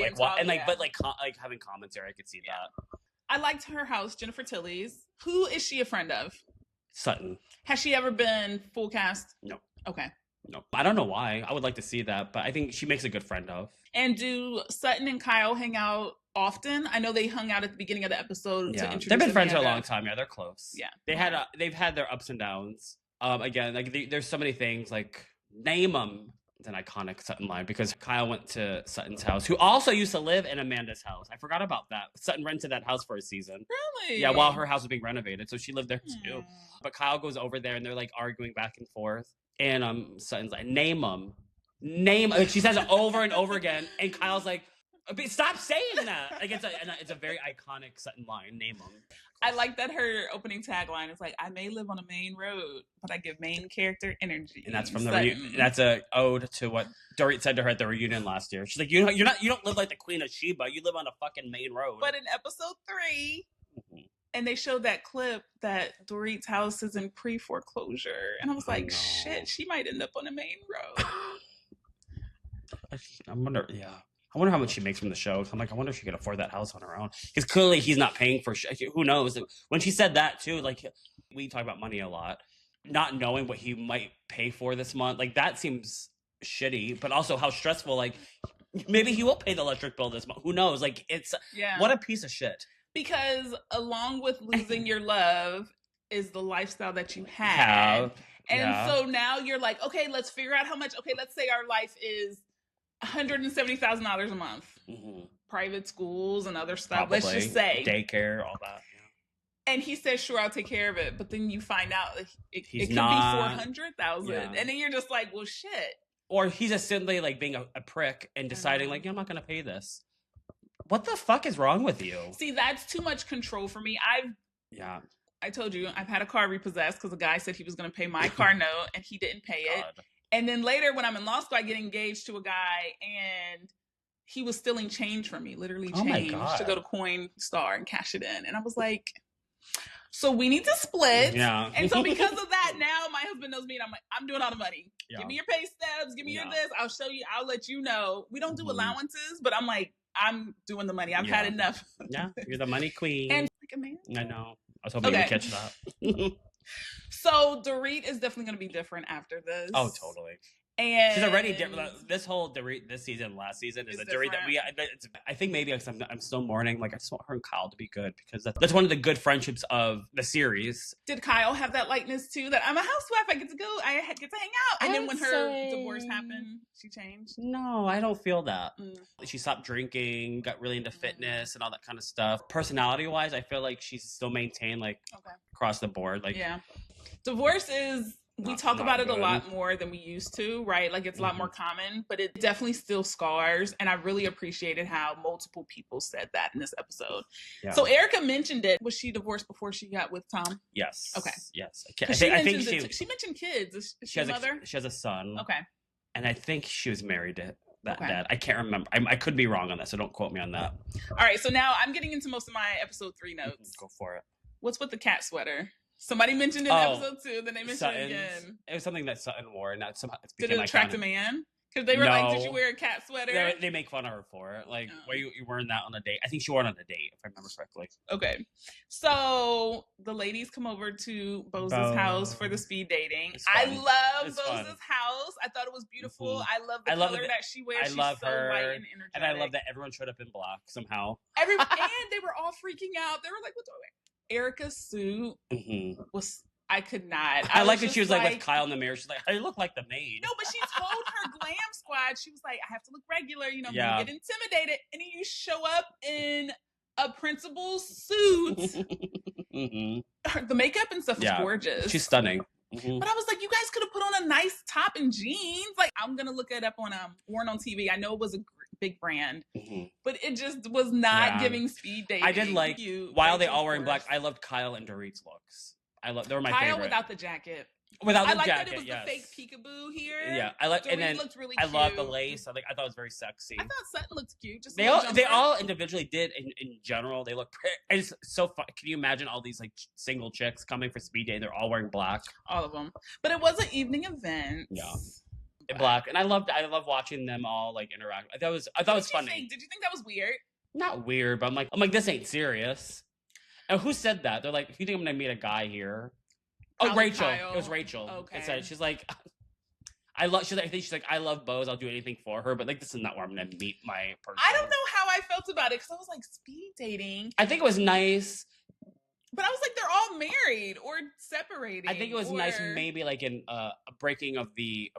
having commentary. I could see that. I liked her house, Jennifer Tilly's. Who is she a friend of? Sutton. Has she ever been full cast? No. Okay. No, I don't know why. I would like to see that, but I think she makes a good friend of. And do Sutton and Kyle hang out often? I know they hung out at the beginning of the episode to introduce. They've been friends for a long time. Yeah, they're close. Yeah, they've had their ups and downs. Again, there's so many things name them. It's an iconic Sutton line because Kyle went to Sutton's house, who also used to live in Amanda's house. I forgot about that. Sutton rented that house for a season. Really? Yeah, while her house was being renovated, so she lived there too. But Kyle goes over there and they're arguing back and forth. And Sutton's like, name them. She says it over and over again. And Kyle's like, stop saying that. It's a very iconic Sutton line. Name them. I like that her opening tagline is I may live on a main road, but I give main character energy. And that's from that's a ode to what Dorit said to her at the reunion last year. She's like, you don't live like the Queen of Sheba. You live on a fucking main road. But in episode 3. Mm-hmm. And they showed that clip that Dorit's house is in pre-foreclosure. And I was like, shit, she might end up on a main road. I wonder how much she makes from the show. I'm like, I wonder if she can afford that house on her own. Because clearly he's not paying for who knows? When she said that too, we talk about money a lot. Not knowing what he might pay for this month, that seems shitty. But also how stressful, maybe he will pay the electric bill this month. Who knows? What a piece of shit. Because along with losing your love is the lifestyle that you have. And so now you're like, okay, let's figure out how much. Okay, let's say our life is $170,000 a month. Mm-hmm. Private schools and other stuff. Probably. Let's just say. Daycare, all that. Yeah. And he says, sure, I'll take care of it. But then you find out it could be $400,000. Yeah. And then you're just like, well, shit. Or he's just simply like being a prick and deciding like, I'm not going to pay this. What the fuck is wrong with you? See, that's too much control for me. I told you, I've had a car repossessed because a guy said he was going to pay my car note and he didn't pay it. And then later when I'm in law school, I get engaged to a guy and he was stealing change from me, literally change to go to Coinstar and cash it in. And I was like, so we need to split. Yeah. And so because of that, now my husband knows me and I'm like, I'm doing all the money. Yeah. Give me your pay stubs. Give me your this. I'll show you. I'll let you know. We don't do allowances, but I'm like, I'm doing the money. I've had enough. Yeah. You're the money queen. And like a man. I know. I was hoping you would catch that. So Dorit is definitely going to be different after this. Oh, totally. And she's already different. This whole Dorit this season, last season, is a Dorit that I think maybe I'm still mourning. Like I just want her and Kyle to be good because that's one of the good friendships of the series. Did Kyle have that likeness too? That I'm a housewife, I get to go, I get to hang out, and then when her divorce happened, she changed. No, I don't feel that. She stopped drinking, got really into fitness and all that kind of stuff. Personality wise, I feel like she's still maintained like across the board. Like divorce is. We talk about it a lot more than we used to, right? Like it's a lot more common, but it definitely still scars. And I really appreciated how multiple people said that in this episode. Yeah. So Erika mentioned it. Was she divorced before she got with Tom? Yes. Okay. Yes. She mentioned kids. Is she a mother? She has a son. Okay. And I think she was married to that dad. I can't remember. I could be wrong on that, so don't quote me on that. All right. So now I'm getting into most of my episode 3 notes. Go for it. What's with the cat sweater? Somebody mentioned it in episode 2, then they mentioned it again. It was something that Sutton wore, and somehow did it attract a man? Because they were like, "Did you wear a cat sweater?" They make fun of her for it. Like, why you wearing that on a date? I think she wore it on a date, if I remember correctly. Okay, so the ladies come over to Bo's house for the speed dating. I love Bo's house. I thought it was beautiful. I love the color that she wears. She's so white and energetic. And I love that everyone showed up in black somehow. And they were all freaking out. They were like, "What do I wear?" Erika's suit was, I could not. I like that she was like with Kyle in the mirror. She's like, I look like the maid. No, but she told her glam squad, she was like, I have to look regular, you know, get intimidated. And then you show up in a principal's suit. The makeup and stuff is gorgeous. She's stunning. But I was like, you guys could have put on a nice top and jeans. Like, I'm going to look it up on Worn on TV. I know it was a big brand, but it just was not giving speed dating. I did like, while they all were in black, I loved Kyle and Dorit's looks. They were my favorite. Kyle without the jacket. Without the jacket, that it was the fake peekaboo here. Yeah, and then looked really cute. I love the lace. I thought it was very sexy. I thought Sutton looked cute. Just they all individually did. In general, they look pretty. It's so fun. Can you imagine all these like single chicks coming for speed dating? They're all wearing black. All of them. But it was an evening event. Yeah. In black, and I love watching them all like interact. I thought it was funny. Did you think that was weird? Not weird, but I'm like this ain't serious. And who said that? They're like, if you think I'm gonna meet a guy here. Oh, Rachel. Kyle. It was Rachel. Okay. She's like, I think she's like, I love Boz. I'll do anything for her. But like, this is not where I'm going to meet my person. I don't know how I felt about it because I was like, speed dating. I think it was nice. But I was like, they're all married or separating. I think it was nice, maybe like in a breaking of the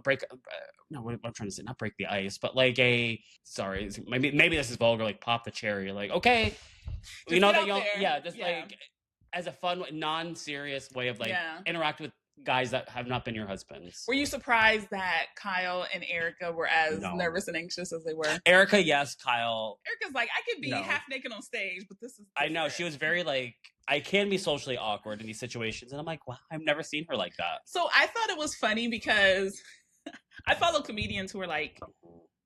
no, what I'm trying to say, not break the ice, but like maybe this is vulgar, like pop the cherry, like okay, just you know that you like. As a fun, non-serious way of like interact with guys that have not been your husbands. Were you surprised that Kyle and Erika were as nervous and anxious as they were? Erika, yes. Kyle. Erika's like, I could be half naked on stage, but this is different. I know. She was very like, I can be socially awkward in these situations. And I'm like, wow, I've never seen her like that. So I thought it was funny because I follow comedians who are like,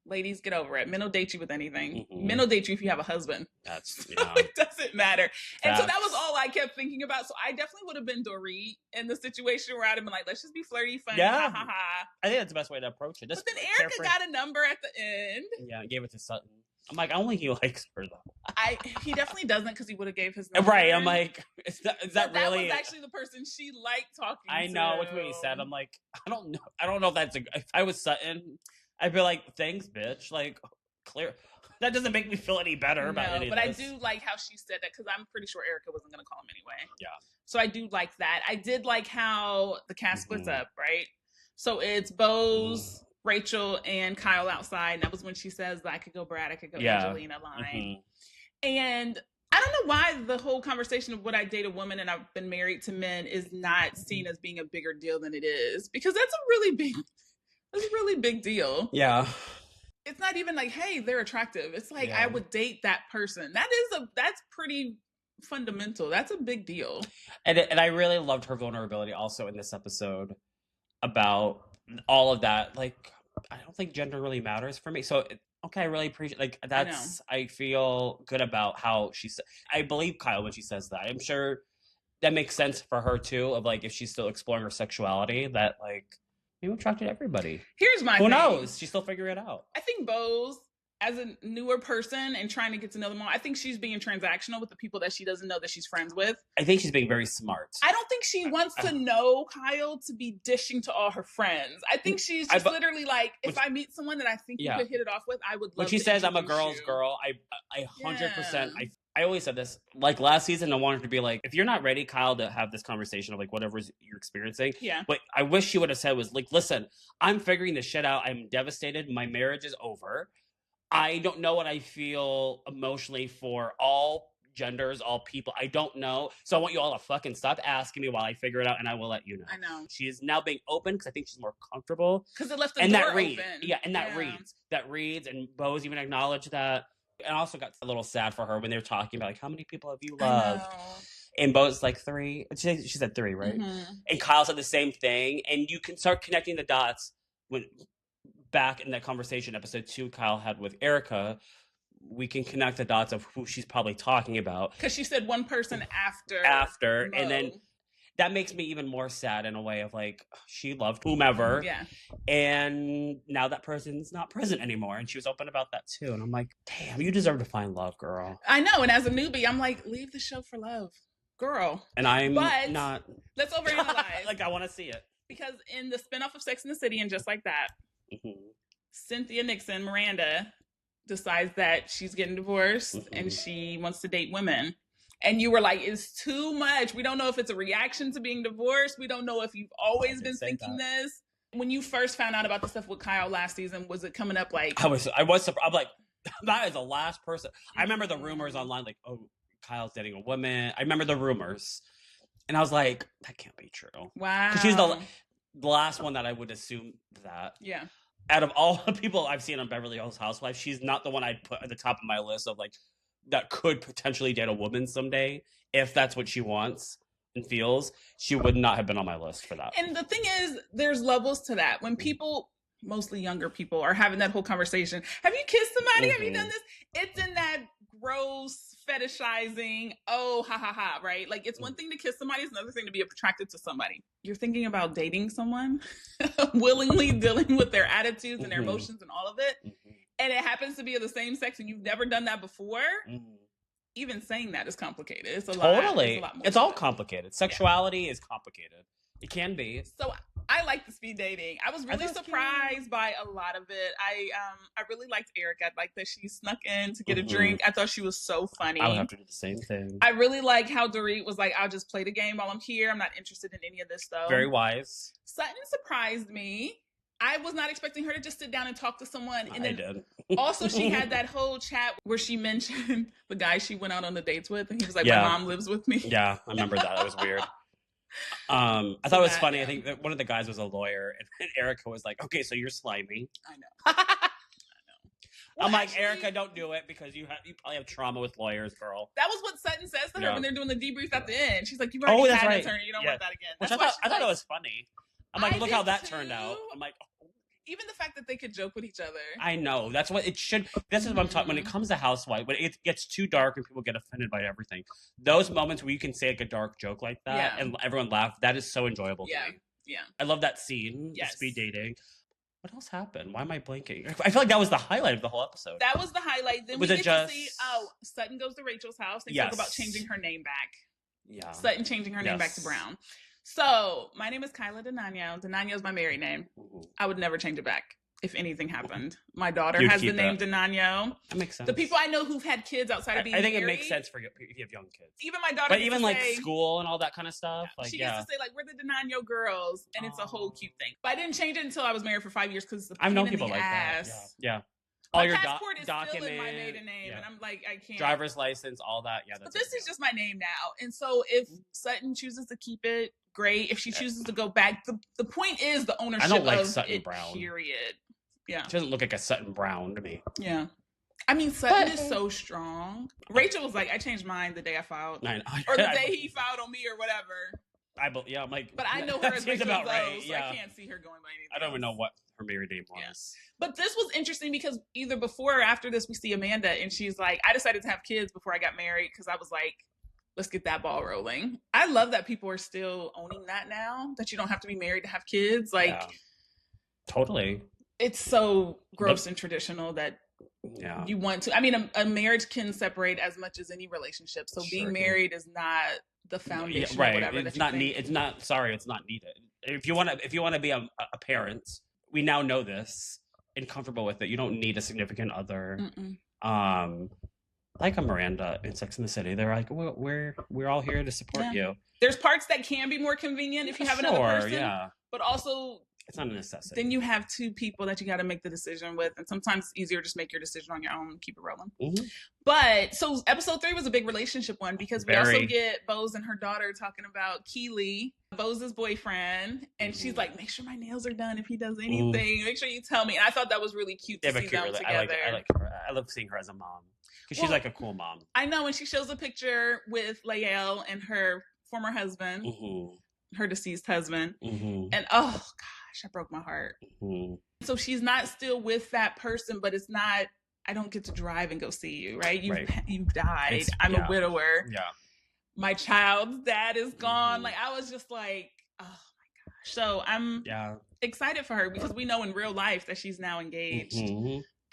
ladies, get over it. Men will date you with anything. Men will date you if you have a husband. That's it doesn't matter. And so that was all I kept thinking about. So I definitely would have been Dorit in the situation where I'd have been like, let's just be flirty, funny, ha ha ha. I think that's the best way to approach it. But then Erika got a number at the end. Yeah, I gave it to Sutton. I'm like, only he likes her though. He definitely doesn't because he would have gave his number. Right. I'm like, is that really? That was actually the person she liked talking to. I know what he said. I'm like, I don't know. I don't know if that's if I was Sutton. I'd be like, thanks, bitch. Like, clear. That doesn't make me feel any better about any of this. But I do like how she said that because I'm pretty sure Erika wasn't going to call him anyway. Yeah. So I do like that. I did like how the cast splits up, right? So it's Boz, Rachel, and Kyle outside. And that was when she says, I could go Brad, I could go Angelina line. And I don't know why the whole conversation of would I date a woman and I've been married to men is not seen as being a bigger deal than it is. Because that's a really big... It's a really big deal. Yeah. It's not even like, hey, they're attractive. It's like, Yeah. I would date that person. That's pretty fundamental. That's a big deal. And I really loved her vulnerability also in this episode about all of that. Like, I don't think gender really matters for me. So, okay, I really appreciate, like, that's, I feel good about how she said, I believe Kyle when she says that. I'm sure that makes sense for her too, of like, if she's still exploring her sexuality, that like, maybe attracted everybody. Here's my Who thing. knows? She's still figuring it out. I think Boz, as a newer person and trying to get to know them all, I think she's being transactional with the people that she doesn't know that she's friends with. I think she's being very smart. I don't think she wants to know Kyle to be dishing to all her friends. I think she's just literally like, if I meet someone that I think you could hit it off with, I would love to. When she says I'm a girl's girl, I 100%, I always said this, like last season, I wanted to be like, if you're not ready, Kyle, to have this conversation of like whatever you're experiencing. Yeah. What I wish she would have said was like, listen, I'm figuring this shit out. I'm devastated. My marriage is over. I don't know what I feel emotionally for all genders, all people. I don't know. So I want you all to fucking stop asking me while I figure it out, and I will let you know. I know. She is now being open because I think she's more comfortable. Because it left the door open. Yeah, and that reads, and Boz even acknowledged that. And I also got a little sad for her when they were talking about like, how many people have you loved? And Bo's like 3. She said 3, right? Mm-hmm. And Kyle said the same thing. And you can start connecting the dots when back in that conversation, episode 2, Kyle had with Erika. We can connect the dots of who she's probably talking about. Because she said one person after. Mo. And then that makes me even more sad in a way of like, she loved whomever. Yeah. And now that person's not present anymore. And she was open about that too. And I'm like, damn, you deserve to find love, girl. I know. And as a newbie, I'm like, leave the show for love, girl. And I'm not. Let's overanalyze. Like, I want to see it. Because in the spinoff of Sex and the City and Just Like That, Cynthia Nixon, Miranda, decides that she's getting divorced and she wants to date women. And you were like, it's too much. We don't know if it's a reaction to being divorced. We don't know if you've always been thinking this. When you first found out about the stuff with Kyle last season, was it coming up like... I was surprised. I'm like, that is the last person. I remember the rumors online, like, oh, Kyle's dating a woman. I remember the rumors. And I was like, that can't be true. Wow. Because she's the last one that I would assume that. Yeah. Out of all the people I've seen on Beverly Hills Housewives, she's not the one I'd put at the top of my list of like, that could potentially date a woman someday. If that's what she wants and feels, she would not have been on my list for that. And the thing is, there's levels to that. When people, mostly younger people, are having that whole conversation, have you kissed somebody? Have you done this? It's in that gross fetishizing, oh, ha, ha, ha, right? Like, it's one thing to kiss somebody, it's another thing to be attracted to somebody. You're thinking about dating someone, willingly dealing with their attitudes and their emotions and all of it, and it happens to be of the same sex and you've never done that before, even saying that is complicated. It's a lot. Totally. It's all complicated. Sexuality is complicated. It can be. So I like the speed dating. I was really surprised by a lot of it. I really liked Erika. I liked that she snuck in to get a drink. I thought she was so funny. I would have to do the same thing. I really like how Dorit was like, I'll just play the game while I'm here. I'm not interested in any of this stuff. Very wise. Sutton surprised me. I was not expecting her to just sit down and talk to someone. And then did. Also, she had that whole chat where she mentioned the guy she went out on the dates with. And he was like, my mom lives with me. Yeah, I remember that. It was weird. I thought it was funny. I think that one of the guys was a lawyer, and Erika was like, "Okay, so you're slimy." I know. Well, I'm like, Erika, don't do it because you probably have trauma with lawyers, girl. That was what Sutton says to her when they're doing the debrief at the end. She's like, "You've already had an attorney. You don't want that again." Which I thought it was funny. I'm like, look how that turned out. I'm like, even the fact that they could joke with each other. I know. That's what it should. This is what I'm talking. When it comes to Housewives, when it gets too dark and people get offended by everything, those moments where you can say like a dark joke like that and everyone laugh, that is so enjoyable to me. Yeah. I love that scene. Yes. Speed dating. What else happened? Why am I blanking? I feel like that was the highlight of the whole episode. That was the highlight. Then we get to see, Sutton goes to Rachel's house. They talk about changing her name back. Yeah. Sutton changing her name back to Brown. So, my name is Kyla Denano. Denano is my married name. I would never change it back if anything happened. My daughter has the name Denano. That makes sense. The people I know who've had kids outside of being married. I think it makes sense for if you have young kids. Even my daughter. But even like school and all that kind of stuff. Like, she gets to say like, we're the Denano girls. And it's a whole cute thing. But I didn't change it until I was married for 5 years because I've known people like that. Yeah. All your passport is still in my maiden name, and I'm like, I can't. Driver's license, all that. Yeah, but this is just my name now, and so if Sutton chooses to keep it, great. If she chooses to go back, the point is the ownership. I don't like of Sutton it, Brown. Period. Yeah. She doesn't look like a Sutton Brown to me. Yeah. I mean, Sutton is so strong. Rachel was like, I changed mine the day I filed. I know. Or the day he filed on me or whatever. I'm like... But I know her as Rachel about Zoe, right. so Yeah. I can't see her going by anything I don't even know else. what her married name was. Yeah. But this was interesting because either before or after this, we see Amanda, and she's like, I decided to have kids before I got married because I was like, let's get that ball rolling. I love that people are still owning that now, that you don't have to be married to have kids. Like, yeah. Totally. It's so gross and traditional that you want to. I mean, a marriage can separate as much as any relationship. So being married is not the foundation, right? Or whatever. It's not needed. It's not. Sorry, it's not needed. If you want to be a parent, we now know this and comfortable with it. You don't need a significant other. Like a Miranda in Sex and the City, they're like, we're all here to support you. There's parts that can be more convenient if you have another person, but also it's not a necessity. Then you have two people that you got to make the decision with, and sometimes it's easier to just make your decision on your own and keep it rolling. Mm-hmm. But so episode 3 was a big relationship one because we also get Boz and her daughter talking about Kyla, Boz's boyfriend, and she's like, make sure my nails are done if he does anything. Make sure you tell me. And I thought that was really cute to see them together. I like her. I love seeing her as a mom because she's like a cool mom. I know, and she shows a picture with Lael and her former husband, her deceased husband, and oh gosh, that broke my heart. So she's not still with that person, but it's not, I don't get to drive and go see you, right? You've died. I'm a widower. Yeah. My child's dad is gone. Like, I was just like, oh my gosh. So I'm excited for her because we know in real life that she's now engaged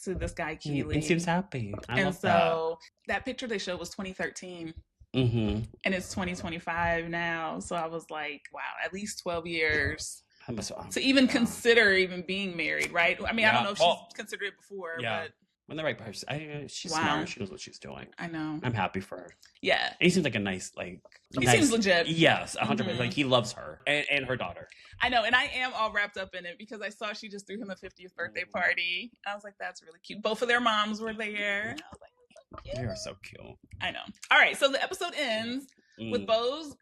to this guy, Kyla. And seems happy. I love that picture they showed was 2013. And it's 2025 now. So I was like, wow, at least 12 years. To even consider even being married, right? I mean, I don't know if she's considered it before, but when the right person, she's smart. She knows what she's doing. I know. I'm happy for her. Yeah, and he seems like a nice, he seems legit. Yes, 100%. Like he loves her and her daughter. I know, and I am all wrapped up in it because I saw she just threw him a 50th birthday party. I was like, that's really cute. Both of their moms were there. And I was like, that's so cute. They are so cute. I know. All right, so the episode ends with Boz.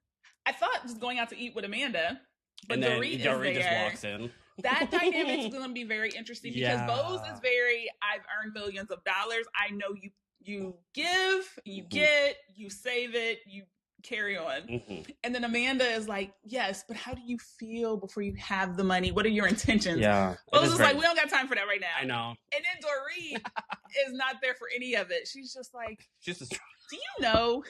I thought just going out to eat with Amanda. But and then Dorit just walks in. That dynamic is going to be very interesting because Boz is very, I've earned millions of dollars. I know you give, you get, you save it, you carry on. And then Amanda is like, yes, but how do you feel before you have the money? What are your intentions? Yeah. Boz is like, we don't got time for that right now. I know. And then Dorit is not there for any of it. She's just like, she's just do you know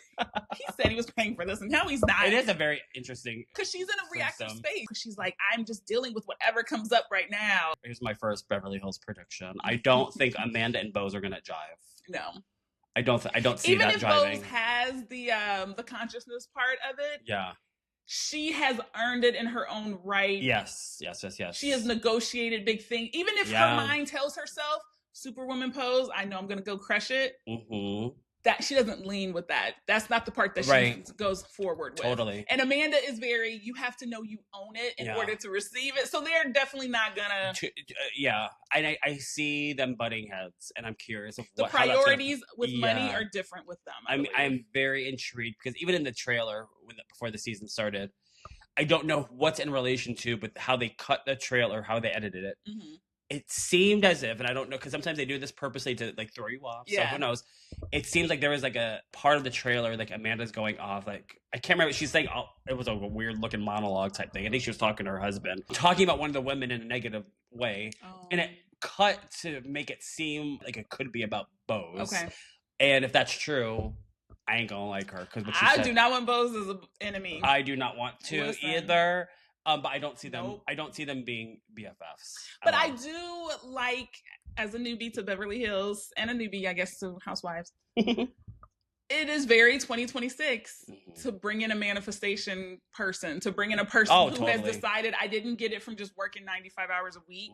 he said he was paying for this and now he's not? It is a very interesting because she's in a reactive space. She's like, I'm just dealing with whatever comes up right now. Here's my first Beverly Hills prediction. I don't think Amanda and Boz are gonna jive. No. I don't see even that if jiving. Boz has the consciousness part of it. Yeah. She has earned it in her own right. Yes. She has negotiated big things. Even if her mind tells herself, Superwoman pose, I know I'm gonna go crush it. That she doesn't lean with that. That's not the part that she goes forward with. Totally. And Amanda is very, you have to know you own it in order to receive it. So they're definitely not gonna. I see them butting heads, and I'm curious of the priorities with money are different with them. I'm very intrigued because even in the trailer before the season started, I don't know what's in relation to, but how they cut the trailer, how they edited it. It seemed as if, and I don't know, because sometimes they do this purposely to throw you off. So who knows? It seems like there was a part of the trailer, Amanda's going off. I can't remember. She's saying, it was a weird looking monologue type thing. I think she was talking to her husband, talking about one of the women in a negative way. And it cut to make it seem like it could be about Boz. Okay. And if that's true, I ain't gonna like her. I do not want Boz as an enemy. I do not want to either. But I don't see them. Nope. I don't see them being BFFs. But I do like, as a newbie to Beverly Hills and a newbie, I guess, to Housewives. It is very 2026 to bring in a manifestation person, to bring in a person who has decided, I didn't get it from just working 95 hours a week.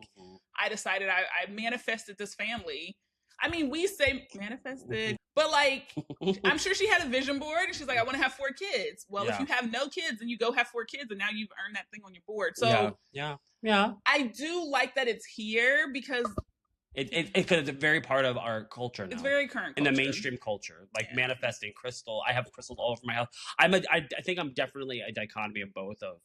I decided I manifested this family. I mean, we say manifested, but I'm sure she had a vision board and she's like, I want to have 4 kids. Well, if you have no kids and you go have 4 kids and now you've earned that thing on your board. So yeah. I do like that it's here because It's a very part of our culture now. It's very current culture. In the mainstream culture, like manifesting crystal. I have crystals all over my house. I think I'm definitely a dichotomy of both, of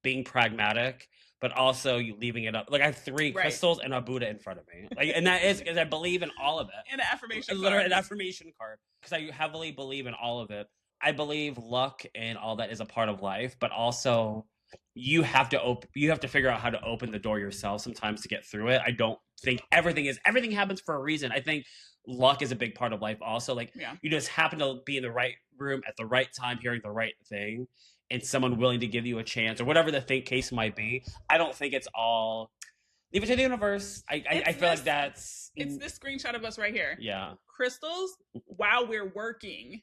being pragmatic, but also you leaving it up. Like I have 3 crystals and a Buddha in front of me. Like, and that is because I believe in all of it. And an affirmation literally an affirmation card, because I heavily believe in all of it. I believe luck and all that is a part of life, but also you have to figure out how to open the door yourself sometimes to get through it. I don't think everything happens for a reason. I think luck is a big part of life also. Like you just happen to be in the right room at the right time, hearing the right thing, and someone willing to give you a chance, or whatever the case might be. I don't think it's all leave it to the universe. I feel like it's this screenshot of us right here. Yeah. Crystals while we're working.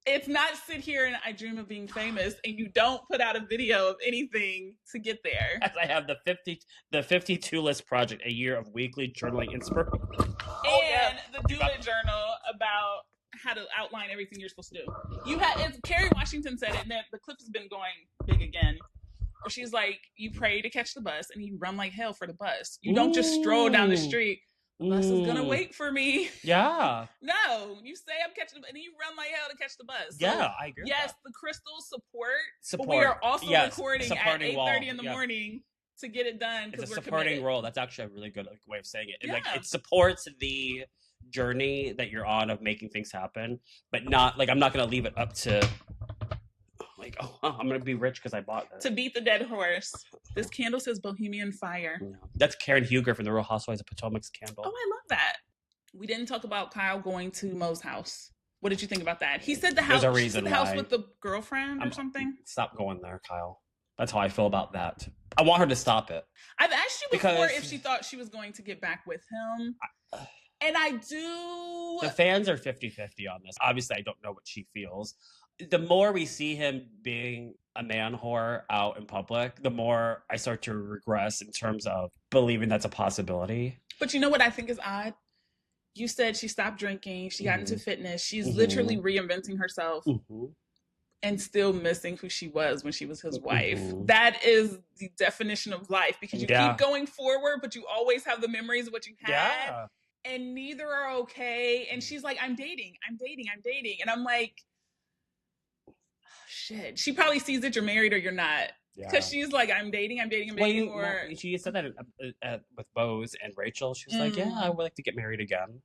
It's not sit here and I dream of being famous and you don't put out a video of anything to get there. As I have the 52 list project, a year of weekly journaling inspiration. And the doula journal about how to outline everything you're supposed to do. Kerry Washington said it, and the clip has been going big again. Where she's like, you pray to catch the bus and you run like hell for the bus. You don't just stroll down the street. The bus is gonna wait for me. Yeah. No, you say I'm catching the, and you run like hell to catch the bus. Yeah, I agree. Yes, the crystals support. But we are also recording at 8:30 in the morning to get it done. It's a supporting role. That's actually a really good way of saying it. Like it supports the journey that you're on of making things happen, but not like I'm not gonna leave it up to like, oh, I'm gonna be rich because I bought this. To beat the dead horse. This candle says Bohemian Fire. Yeah. That's Karen Huger from the Real Housewives of Potomac's candle. Oh, I love that. We didn't talk about Kyle going to Mo's house. What did you think about that? He said the house. There's a reason the house with the girlfriend or something. Stop going there, Kyle. That's how I feel about that. I want her to stop it. I've asked you before if she thought she was going to get back with him. And I do. The fans are 50-50 on this. Obviously, I don't know what she feels. The more we see him being a man whore out in public, the more I start to regress in terms of believing that's a possibility. But you know what I think is odd? You said she stopped drinking. She got into fitness. She's literally reinventing herself and still missing who she was when she was his wife. That is the definition of life, because you keep going forward, but you always have the memories of what you had. Yeah. And neither are okay. And she's like, I'm dating. And I'm like, oh, shit. She probably sees that you're married or you're not. Because she's like, I'm dating. She said that with Boz and Rachel. She was like, yeah, I would like to get married again.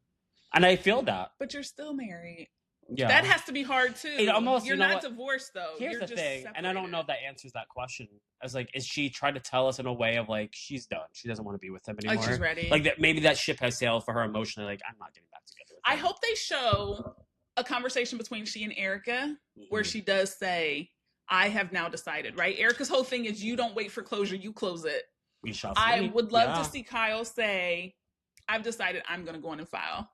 And I feel that. But you're still married. Yeah. That has to be hard too. You're not divorced though. Here's the thing, separated. And I don't know if that answers that question. I was like, is she trying to tell us in a way of like, she's done. She doesn't want to be with him anymore. Like she's ready. Like that, maybe that ship has sailed for her emotionally. Like, I'm not getting back together with him. I hope they show a conversation between she and Erika where she does say, I have now decided, right? Erika's whole thing is you don't wait for closure, you close it. We shall see. I would love to see Kyle say, I've decided I'm going to go in and file.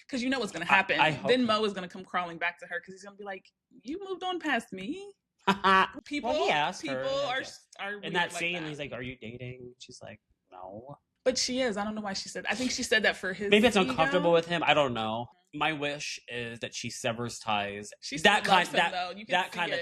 Because you know what's going to happen. Then Mo is going to come crawling back to her because he's going to be like, you moved on past me. People are in that scene, he's like, are you dating? She's like, no. But she is. I don't know why she said. I think she said that for his. Maybe it's uncomfortable with him. I don't know. My wish is that she severs ties. That kind of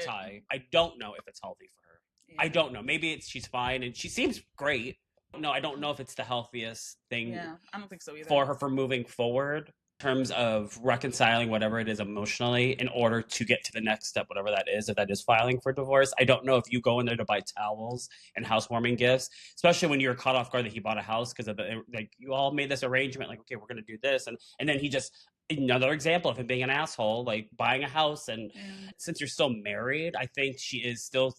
tie. I don't know if it's healthy for her. Yeah. I don't know. Maybe she's fine and she seems great. No, I don't know if it's the healthiest thing. Yeah, I don't think so either. For her for moving forward. Terms of reconciling whatever it is emotionally in order to get to the next step, whatever that is, if that is filing for divorce. I don't know if you go in there to buy towels and housewarming gifts, especially when you're caught off guard that he bought a house because of like you all made this arrangement, like, okay, we're going to do this. And then he just, another example of him being an asshole, like buying a house. And since you're still married, I think she is still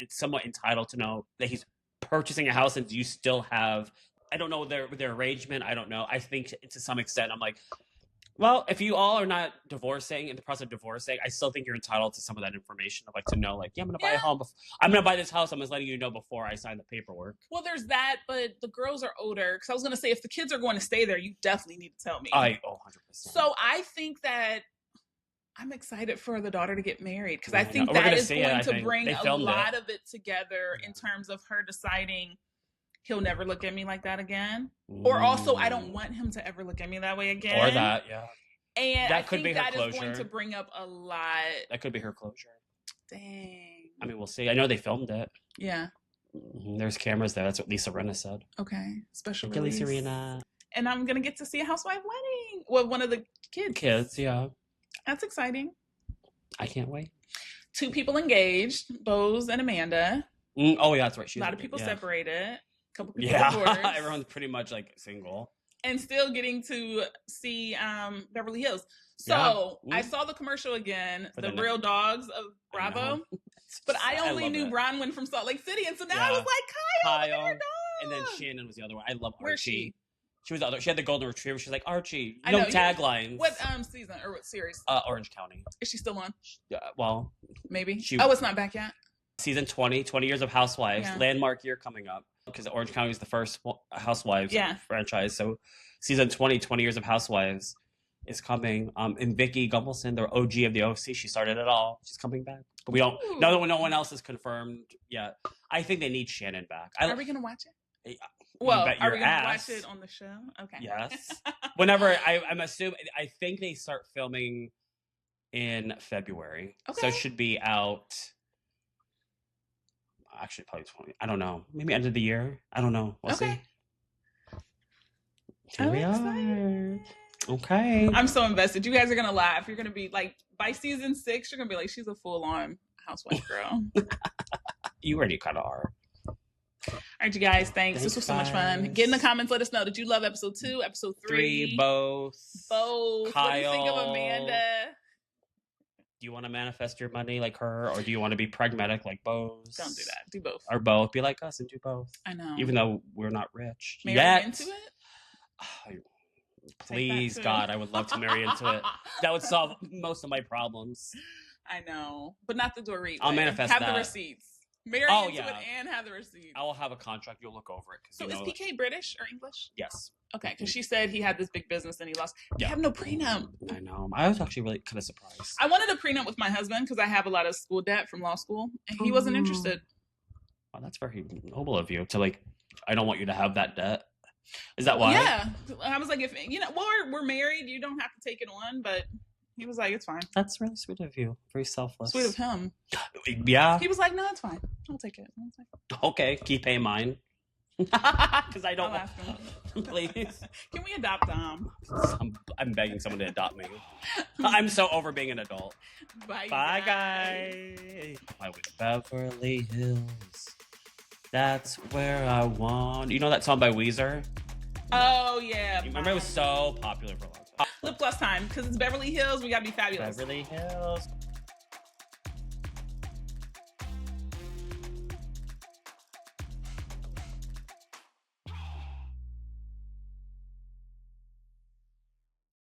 somewhat entitled to know that he's purchasing a house and you still have, I don't know their arrangement. I don't know. I think to some extent, I'm like, well, if you all are not divorcing, in the process of divorcing, I still think you're entitled to some of that information of like to know, like, yeah, I'm going to buy a home. I'm going to buy this house. I'm just letting you know before I sign the paperwork. Well, there's that, but the girls are older. Because I was going to say, if the kids are going to stay there, you definitely need to tell me. 100%. So I think that I'm excited for the daughter to get married. Because I think that is going to bring a lot of it together in terms of her deciding he'll never look at me like that again. Or also, I don't want him to ever look at me that way again. Or that, yeah. And that could be her closure. That is going to bring up a lot. That could be her closure. Dang. I mean, we'll see. I know they filmed it. Yeah. There's cameras there. That's what Lisa Rinna said. Okay. Special release. Lisa Rinna. And I'm going to get to see a housewife wedding. Well, one of the kids. Kids, yeah. That's exciting. I can't wait. 2 people engaged, Boz and Amanda. Oh, yeah, that's right. A lot of people separated. A couple people divorced. Everyone's pretty much like single. And still getting to see Beverly Hills. So I saw the commercial again, the real dogs of Bravo. But I only knew Bronwyn from Salt Lake City. And so now I was like, Kyle. And then Shannon was the other one. I love Archie. Where's she? She was the other. She had the golden retriever. She's like, Archie. No taglines. What season or what series? Orange County. Is she still on? Well, maybe. It's not back yet. Season 20 years of Housewives. Yeah. Landmark year coming up because Orange County is the first Housewives franchise. So season 20 years of Housewives is coming. And Vicky Gumbelson, the OG of the OC, she started it all. She's coming back. But we don't. No one else is confirmed yet. I think they need Shannon back. Are we gonna watch it? Well, are we going to watch it on the show? Okay. Yes. Whenever, I'm assuming, I think they start filming in February. Okay. So it should be out, actually probably 20, I don't know. Maybe end of the year. I don't know. We'll see. Here we are. Okay. I'm so invested. You guys are going to laugh. You're going to be like, by season 6, you're going to be like, she's a full-on housewife girl. You already kind of are. All right, you guys. Thanks. This was so much fun. Get in the comments. Let us know. Did you love episode 2, episode 3? Both. Kyle. What do you think of Amanda? Do you want to manifest your money like her, or do you want to be pragmatic like Boz? Don't do that. Do both. Or both. Be like us and do both. I know. Even though we're not rich. Marry into it? Oh, please, God, I would love to marry into it. That would solve most of my problems. I know. But not the Dorit. I'll manifest that. Have the receipts. Marry into it and have the receipts. I will have a contract. You'll look over it. So is PK British or English? Yes. Okay, because she said he had this big business and he lost. They have no prenup. I know. I was actually really kind of surprised. I wanted a prenup with my husband because I have a lot of school debt from law school, and he wasn't interested. Well, that's very noble of you to like. I don't want you to have that debt. Is that why? Yeah. I was like, if we're married, you don't have to take it on, but. He was like, it's fine. That's really sweet of you. Very selfless. Sweet of him. Yeah. He was like, no, it's fine. I'll take it. Okay. Keep paying mine. Because I don't. I'll ask him. Please. Can we adopt Dom? I'm begging someone to adopt me. I'm so over being an adult. Bye guys. I was Beverly Hills. That's where I want. You know that song by Weezer? Oh, yeah. Remember, it was so popular for a long time. Lip gloss time, because it's Beverly Hills. We gotta be fabulous. Beverly Hills.